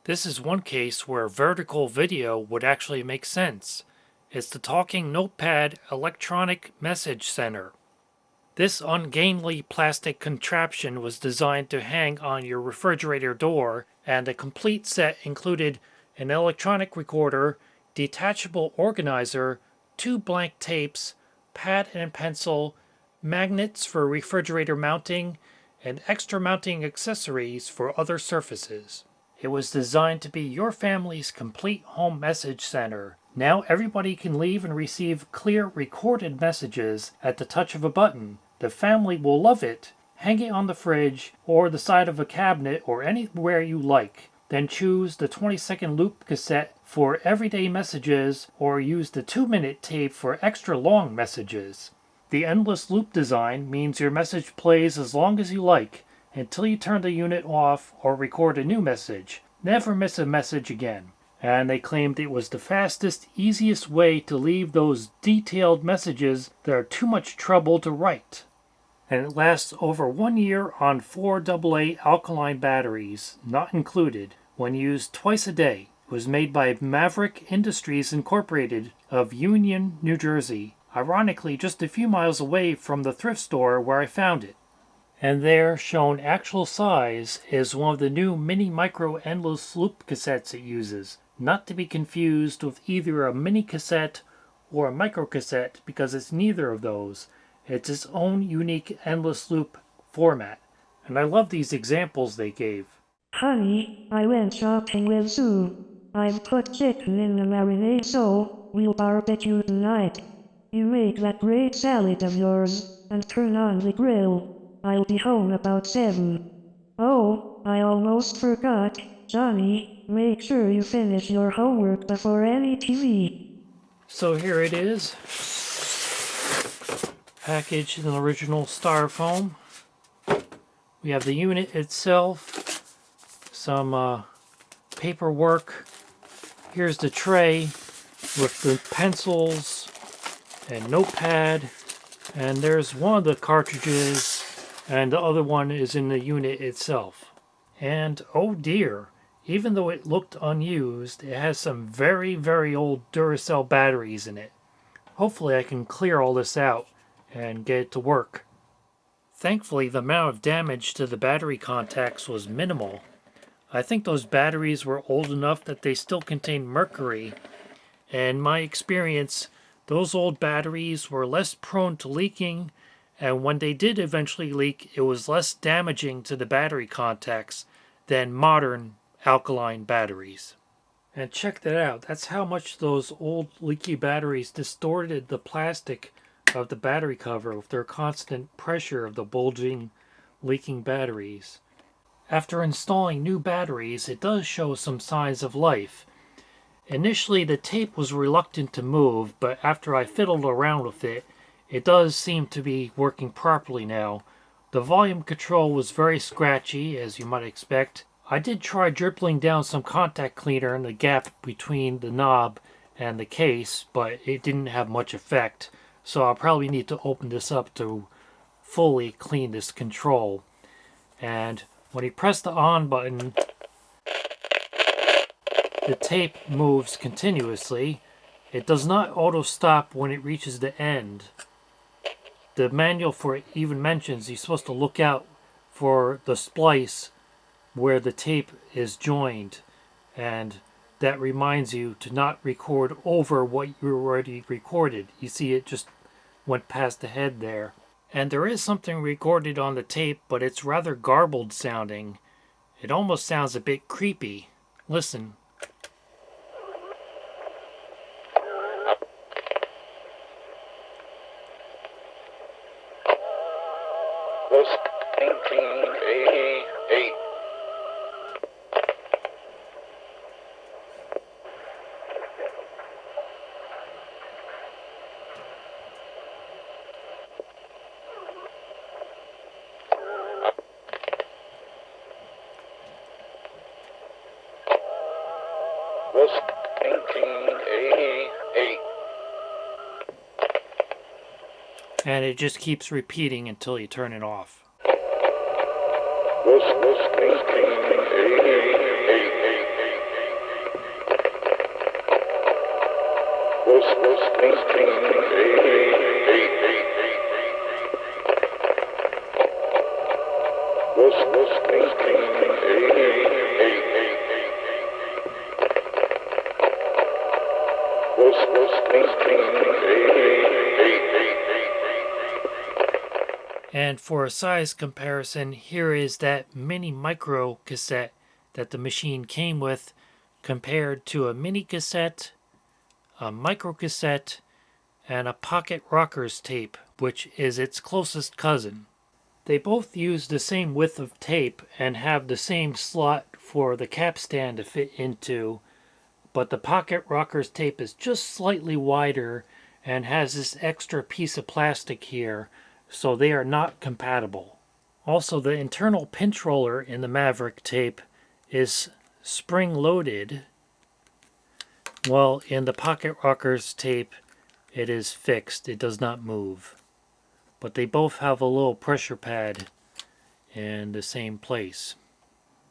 This is one case where vertical video would actually make sense. It's the Talking Notepad Electronic Message Center. This ungainly plastic contraption was designed to hang on your refrigerator door, and the complete set included an electronic recorder, detachable organizer, 2 blank tapes, pad and pencil, magnets for refrigerator mounting, and extra mounting accessories for other surfaces. It was designed to be your family's complete home message center. Now everybody can leave and receive clear recorded messages at the touch of a button. The family will love it. Hang it on the fridge or the side of a cabinet or anywhere you like. Then choose the 20-second loop cassette for everyday messages or use the 2-minute tape for extra long messages. The endless loop design means your message plays as long as you like until you turn the unit off or record a new message. Never miss a message again. And they claimed it was the fastest, easiest way to leave those detailed messages that are too much trouble to write. And it lasts over 1 year on 4 AA alkaline batteries, not included, when used twice a day. It was made by Maverick Industries Incorporated of Union, New Jersey, ironically just a few miles away from the thrift store where I found it. And there, shown actual size, is one of the new mini micro endless loop cassettes it uses, not to be confused with either a mini cassette or a micro cassette because it's neither of those. It's its own unique endless loop format. And I love these examples they gave. Honey, I went shopping with Sue. I've put chicken in the marinade so we'll barbecue tonight. You make that great salad of yours and turn on the grill. I'll be home about 7. Oh, I almost forgot. Johnny, make sure you finish your homework before any TV. So here it is. Packaged in original styrofoam. We have the unit itself. Some paperwork. Here's the tray with the pencils and notepad. And there's one of the cartridges, and the other one is in the unit itself. And oh dear, even though it looked unused, it has some very, very old Duracell batteries in it. Hopefully I can clear all this out and get it to work. Thankfully, the amount of damage to the battery contacts was minimal. I think those batteries were old enough that they still contain mercury, and in my experience, those old batteries were less prone to leaking, and when they did eventually leak, it was less damaging to the battery contacts than modern alkaline batteries. And check that out. That's how much those old leaky batteries distorted the plastic of the battery cover with their constant pressure of the bulging, leaking batteries. After installing new batteries, it does show some signs of life. Initially, the tape was reluctant to move, but after I fiddled around with it, it does seem to be working properly now. The volume control was very scratchy, as you might expect. I did try dribbling down some contact cleaner in the gap between the knob and the case, but it didn't have much effect, so I'll probably need to open this up to fully clean this control. And when you press the on button, the tape moves continuously. It does not auto-stop when it reaches the end. The manual for it even mentions you're supposed to look out for the splice where the tape is joined, and that reminds you to not record over what you already recorded. You see it just went past the head there. And there is something recorded on the tape, but it's rather garbled sounding. It almost sounds a bit creepy. Listen. Was 1988. Was 1988. And it just keeps repeating until you turn it off. Was 1988. And for a size comparison, here is that mini micro cassette that the machine came with compared to a mini cassette, a micro cassette, and a pocket rockers tape, which is its closest cousin. They both use the same width of tape and have the same slot for the capstan to fit into, but the pocket rockers tape is just slightly wider and has this extra piece of plastic here, so they are not compatible. Also, the internal pinch roller in the Maverick tape is spring-loaded, while in the pocket rockers tape it is fixed, it does not move. But they both have a little pressure pad in the same place.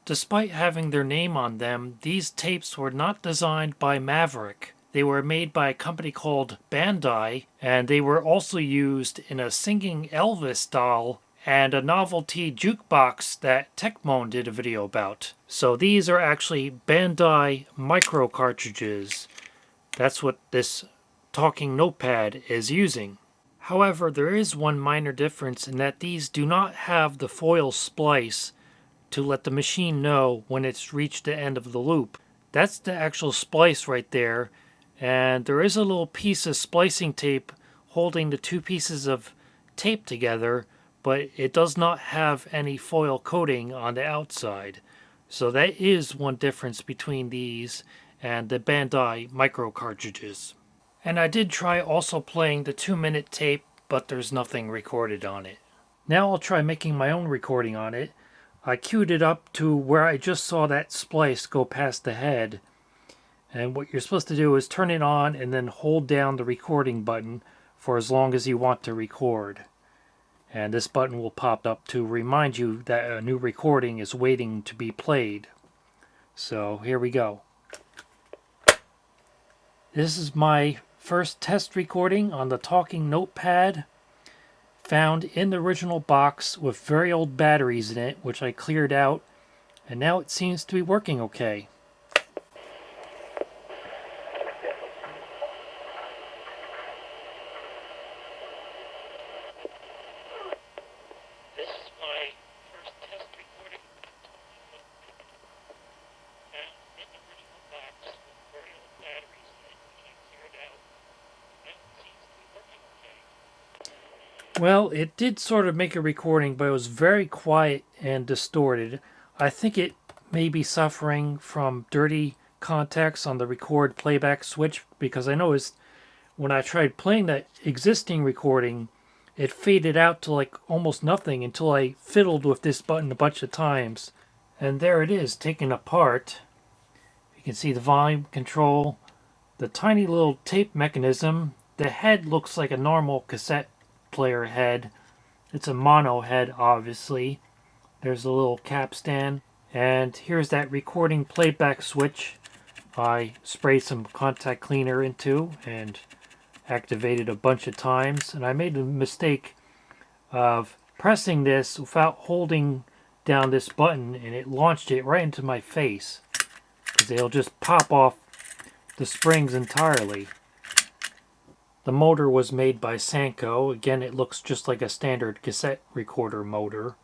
Despite having their name on them, these tapes were not designed by Maverick. They were made by a company called Bandai, and they were also used in a singing Elvis doll and a novelty jukebox that Tecmo did a video about. So these are actually Bandai micro cartridges. That's what this talking notepad is using. However, there is one minor difference in that these do not have the foil splice to let the machine know when it's reached the end of the loop. That's the actual splice right there, and there is a little piece of splicing tape holding the two pieces of tape together, but it does not have any foil coating on the outside. So that is one difference between these and the Bandai micro cartridges. And I did try also playing the 2-minute tape, but there's nothing recorded on it. Now I'll try making my own recording on it. I queued it up to where I just saw that splice go past the head. And what you're supposed to do is turn it on and then hold down the recording button for as long as you want to record. And this button will pop up to remind you that a new recording is waiting to be played. So here we go. This is my first test recording on the talking notepad, found in the original box with very old batteries in it, which I cleared out, and now it seems to be working okay. This is my first test recording in the original box with very old batteries in it, which I cleared out. Now it seems to be working okay. Well, it did sort of make a recording, but it was very quiet and distorted. I think it may be suffering from dirty contacts on the record playback switch, because I noticed when I tried playing that existing recording, it faded out to like almost nothing until I fiddled with this button a bunch of times. And there it is, taken apart. You can see the volume control, the tiny little tape mechanism. The head looks like a normal cassette player head. It's a mono head, obviously. There's a little capstan, and here's that recording playback switch I sprayed some contact cleaner into and activated a bunch of times. And I made a mistake of pressing this without holding down this button, and it launched it right into my face, because they'll just pop off the springs entirely. The motor was made by Sanco. Again, it looks just like a standard cassette recorder motor.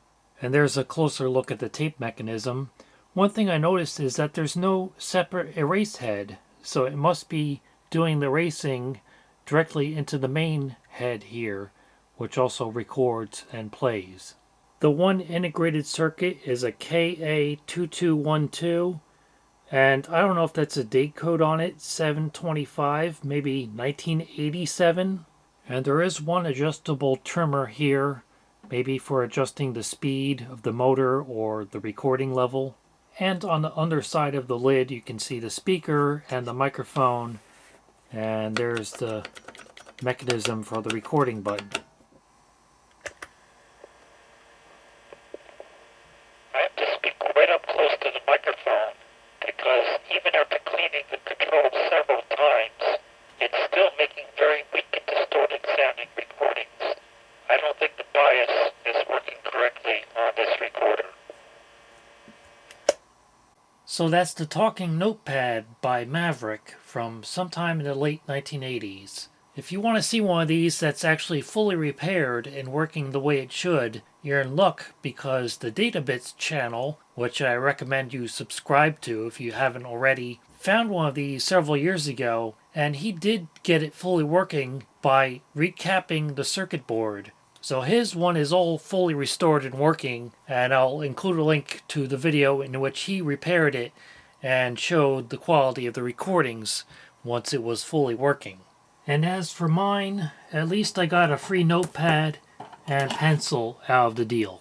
And there's a closer look at the tape mechanism. One thing I noticed is that there's no separate erase head, so it must be doing the erasing directly into the main head here, which also records and plays. The one integrated circuit is a KA2212, and I don't know if that's a date code on it, 725, maybe 1987. And there is one adjustable trimmer here, maybe for adjusting the speed of the motor or the recording level. And on the underside of the lid, you can see the speaker and the microphone, and there's the mechanism for the recording button. I have to speak right up close to the microphone, because even after cleaning the controls several times, it's still making very weak and distorted sounding recordings. I don't think the bias is working correctly on this recorder. So that's the Talking Notepad by Maverick from sometime in the late 1980s. If you want to see one of these that's actually fully repaired and working the way it should, you're in luck, because the Databits channel, which I recommend you subscribe to if you haven't already, found one of these several years ago, and he did get it fully working by recapping the circuit board. So his one is all fully restored and working, and I'll include a link to the video in which he repaired it and showed the quality of the recordings once it was fully working. And as for mine, at least I got a free notepad and pencil out of the deal.